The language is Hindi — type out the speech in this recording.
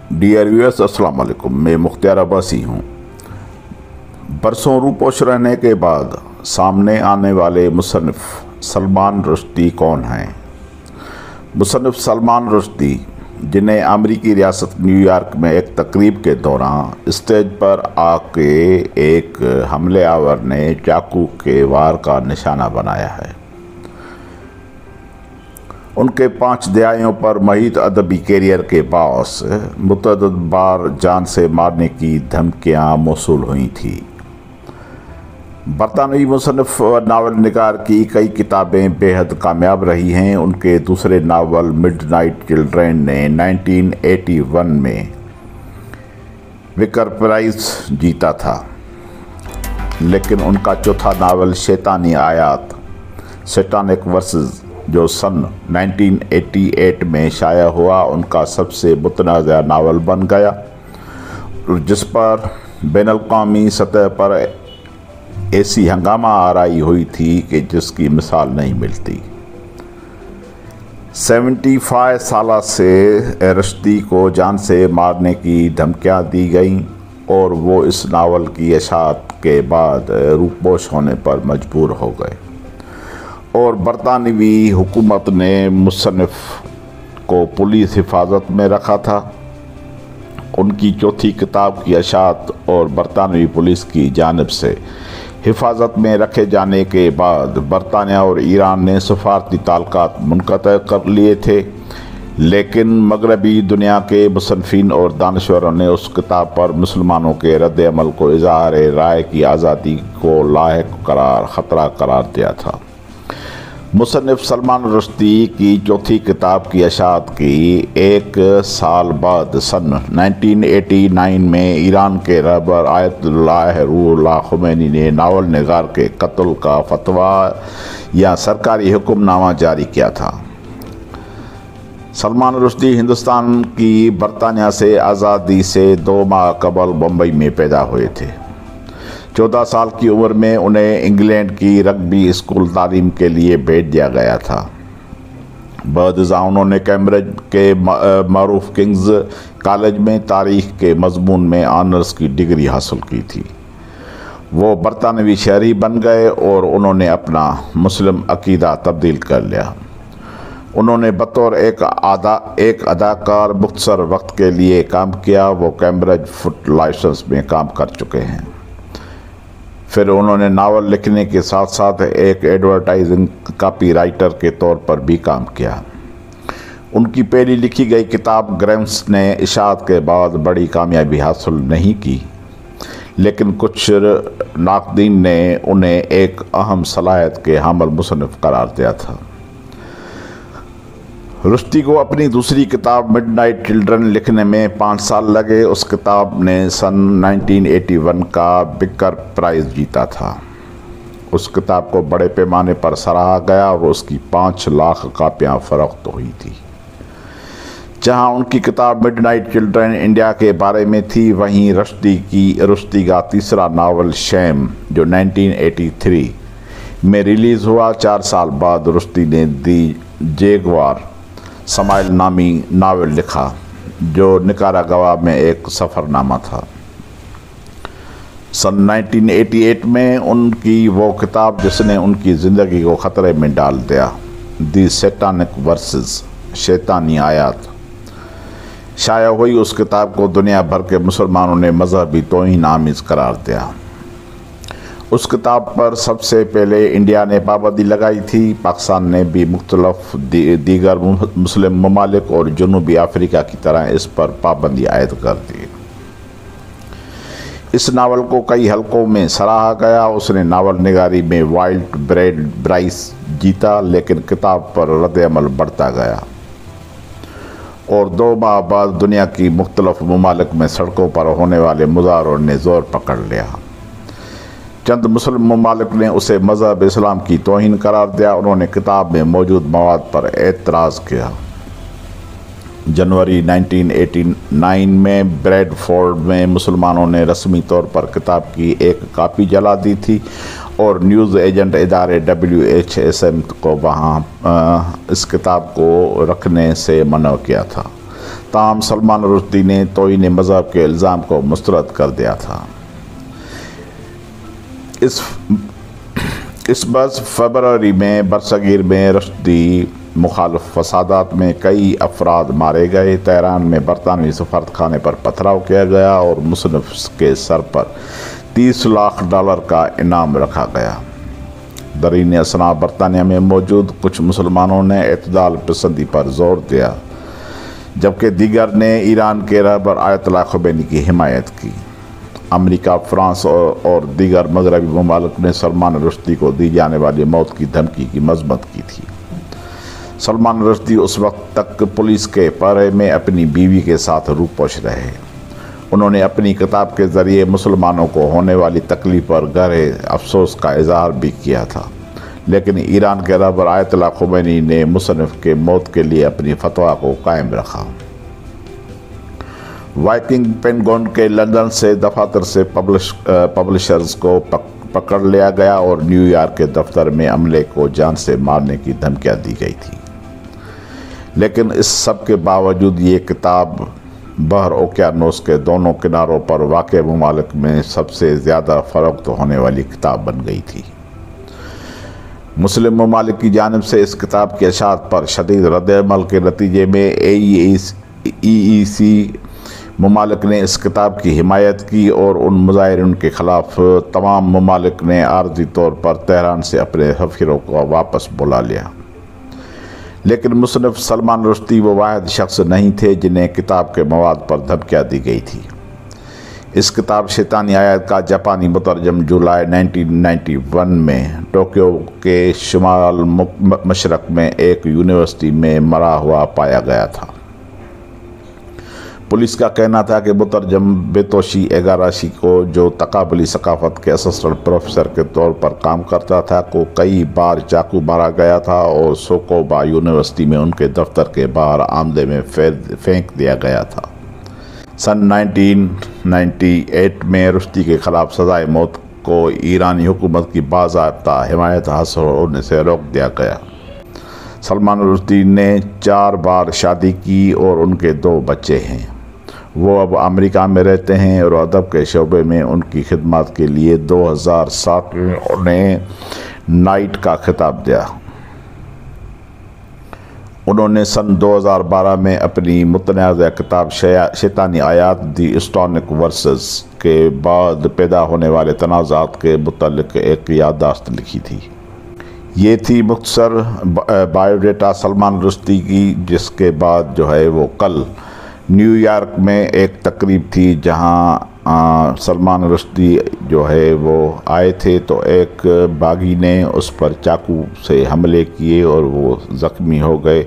डियर व्यूअर्स, अस्सलाम वालेकुम। मैं मुख्तियार अब्बासी हूँ। बरसों रूपोश रहने के बाद सामने आने वाले मुसन्निफ़ सलमान रुश्दी कौन हैं? मुसन्निफ़ सलमान रुश्दी, जिन्हें अमरीकी रियासत न्यूयॉर्क में एक तकरीब के दौरान स्टेज पर आके एक हमले आवर ने चाकू के वार का निशाना बनाया है। उनके 5 दहाइयों पर महीत अदबी कैरियर के बावस मुतअद्दिद बार जान से मारने की धमकियाँ मौसूल हुई थी। बरतानवी मुसन्निफ़ नावल निगार की कई किताबें बेहद कामयाब रही हैं। उनके दूसरे नावल मिडनाइट चिल्ड्रेन ने 1981 में विकर प्राइज़ जीता था, लेकिन उनका चौथा नावल शैतानी आयात सैटानिक वर्सेस, जो सन 1988 में शाया हुआ, उनका सबसे मुतनाज़ा नावल बन गया, जिस पर बैनुल-अक़वामी सतह पर ऐसी हंगामा आराई हुई थी कि जिसकी मिसाल नहीं मिलती। 75 साल से रुश्दी को जान से मारने की धमकियाँ दी गईं और वो इस नावल की इशाअत के बाद रूपोश होने पर मजबूर हो गए और बरतानवी हुकूमत ने मुसन्निफ़ को पुलिस हिफाजत में रखा था। उनकी चौथी किताब की इशाअत और बरतानवी पुलिस की जानिब से हिफाजत में रखे जाने के बाद बरतानिया और ईरान ने सफारती ताल्लुकात मुनक़ता कर लिए थे, लेकिन मगरबी दुनिया के मुसन्निफ़ीन और दानिशवरों ने उस किताब पर मुसलमानों के रद्द-ए-अमल को इज़हार राय की आज़ादी को लायक ख़तरा करार दिया था। मुसन्निफ़ सलमान रुश्दी की चौथी किताब की इशाअत की 1 साल बाद सन 1989 में ईरान के रहबर आयतुल्लाह रूहुल्लाह ख़ुमैनी ने नावल निगार के कत्ल का फतवा या सरकारी हुक्मनामा जारी किया था। सलमान रुश्दी हिंदुस्तान की बरतानिया से आज़ादी से 2 माह कबल मुंबई में पैदा हुए थे। 14 साल की उम्र में उन्हें इंग्लैंड की रग्बी स्कूल तालीम के लिए भेज दिया गया था। बदअज़ां उन्होंने कैम्ब्रिज के मारूफ किंग्स कॉलेज में तारीख़ के मज़मून में ऑनर्स की डिग्री हासिल की थी। वो बरतानवी शहरी बन गए और उन्होंने अपना मुस्लिम अक़ीदा तब्दील कर लिया। उन्होंने बतौर एक अदाकार मुख्तसर वक्त के लिए काम किया। वो कैम्ब्रिज फुट लाइसेंस में काम कर चुके हैं। फिर उन्होंने नावल लिखने के साथ साथ एक एडवर्टाइजिंग कॉपी राइटर के तौर पर भी काम किया। उनकी पहली लिखी गई किताब ग्रैम्स ने इशाअत के बाद बड़ी कामयाबी हासिल नहीं की, लेकिन कुछ नाक़दीन ने उन्हें एक अहम सलाहियत के हामिल मुसन्निफ़ करार दिया था। रुश्दी को अपनी दूसरी किताब मिडनाइट चिल्ड्रेन लिखने में 5 साल लगे। उस किताब ने सन 1981 का बिकर प्राइज़ जीता था। उस किताब को बड़े पैमाने पर सराहा गया और उसकी 5 लाख कापियाँ फ़रोख्त हुई थी। जहाँ उनकी किताब मिडनाइट चिल्ड्रेन इंडिया के बारे में थी, वहीं रुश्दी का तीसरा नावल शैम, जो 1983 में रिलीज़ हुआ, 4 साल बाद रुश्दी ने दी जैगवार समाइल नामी नावल लिखा, जो निकारागुआ में एक सफ़रनामा था। सन 1988 में उनकी वो किताब जिसने उनकी ज़िंदगी को ख़तरे में डाल दिया, दी सैटानिक वर्सेस, शैतानी आयात, शाया हुई। उस किताब को दुनिया भर के मुसलमानों ने मजहबी तौहीन आमीज़ करार दिया। उस किताब पर सबसे पहले इंडिया ने पाबंदी लगाई थी। पाकिस्तान ने भी मुख्तलिफ दीगर मुस्लिम ममालिक और जनूबी अफ्रीका की तरह इस पर पाबंदी आयद कर दी। इस नावल को कई हलकों में सराहा गया। उसने नावल निगारी में वाइल्ड ब्रेड प्राइज़ जीता, लेकिन किताब पर रद्द-ए-अमल बढ़ता गया और 2 माह बाद दुनिया की मुख्तलिफ ममालिक में सड़कों पर होने वाले मुजाहरों ने ज़ोर पकड़ लिया। चंद मुस्लिम ममालिक ने उसे मज़हब इस्लाम की तौहीन करार दिया। उन्होंने किताब में मौजूद मवाद पर एतराज़ किया। जनवरी 1989 में ब्रैडफोर्ड में मुसलमानों ने रस्मी तौर पर किताब की एक कापी जला दी थी और न्यूज़ एजेंट इदारे WHSM को वहाँ इस किताब को रखने से मना किया था। ताहम सलमान रुश्दी ने तौहीन मज़हब के इल्ज़ाम को मुस्तरद कर दिया था। इस बरस फरवरी में बरसगीर में रुश्दी मुखालिफ फसादात में कई अफराद मारे गए। तेहरान में बरतानवी सफारत खाने पर पथराव किया गया और मुसन्निफ के सर पर $30 लाख का इनाम रखा गया। दरीन असना बरतानिया में मौजूद कुछ मुसलमानों ने एतदाल पसंदी पर जोर दिया, जबकि दीगर ने ईरान के रहबर आयतुल्लाह ख़ुमैनी की हिमायत की। अमेरिका, फ्रांस और दीगर मगरबी ममालिक ने सलमान रुश्दी को दी जाने वाली मौत की धमकी की मज़म्मत की थी। सलमान रुश्दी उस वक्त तक पुलिस के पहरे में अपनी बीवी के साथ रूपोश रहे। उन्होंने अपनी किताब के ज़रिए मुसलमानों को होने वाली तकलीफ़ पर गहरे अफसोस का इजहार भी किया था, लेकिन ईरान के रहबर आयतुल्लाह ख़ुमैनी ने मुसन्निफ के मौत के लिए अपनी फतवा को कायम रखा। वाइकिंग पेंटागन के लंदन से दफातर से पब्लिशर्स को पकड़ लिया गया और न्यूयॉर्क के दफ्तर में अमले को जान से मारने की धमकियाँ दी गई थी। लेकिन इस सब के बावजूद ये किताब बहर ओकियानोस के दोनों किनारों पर वाक़ ममालिक में सबसे ज़्यादा फ़रोख्त होने वाली किताब बन गई थी। मुस्लिम ममालिक की जानिब से इस किताब की अशात पर शदीद रद्द-ए-अमल के नतीजे में EEC ममालिक ने इस किताब की हिमायत की और उन मुज़ाहिरीन के ख़िलाफ़ तमाम ममालिक ने आर्ज़ी तौर पर तेहरान से अपने सफ़ीरों को वापस बुला लिया। लेकिन मुसन्निफ सलमान रुश्दी वो वाहिद शख्स नहीं थे जिन्हें किताब के मवाद पर धमकियाँ दी गई थी। इस किताब शैतानी आयत का जापानी मुतरजम जुलाई 1991 में टोक्यो के शुमाल मशरक़ में एक यूनिवर्सिटी में मरा हुआ पाया गया था। पुलिस का कहना था कि मुतरजम बेतोशी एगाराशी को, जो तकाबली सकाफ़त के असिस्टेंट प्रोफेसर के तौर पर काम करता था, को कई बार चाकू मारा गया था और सोकोबा यूनिवर्सिटी में उनके दफ्तर के बाहर आमदे में फेंक दिया गया था। सन 1998 में रुश्दी के ख़िलाफ़ सज़ाए मौत को ईरानी हुकूमत की बाज़ाब्ता हिमायत हासिल होने से रोक दिया गया। सलमान रुश्दी ने 4 बार शादी की और उनके 2 बच्चे हैं। वो अब अमेरिका में रहते हैं और अदब के शोबे में उनकी खिदमत के लिए 2007 में उन्हें नाइट का खिताब दिया। उन्होंने सन 2012 में अपनी मुतनाज़ा किताब शैतानी आयात दी एस्टोनिक वर्सेस के बाद पैदा होने वाले तनाज़ात के मुतल्लिक़ एक याददाश्त लिखी थी। ये थी मुख्तसर बायोडाटा सलमान रुश्दी की, जिसके बाद जो है वो कल न्यूयॉर्क में एक तकरीब थी जहां सलमान रुश्दी जो है वो आए थे, तो एक बागी ने उस पर चाकू से हमले किए और वो ज़ख्मी हो गए।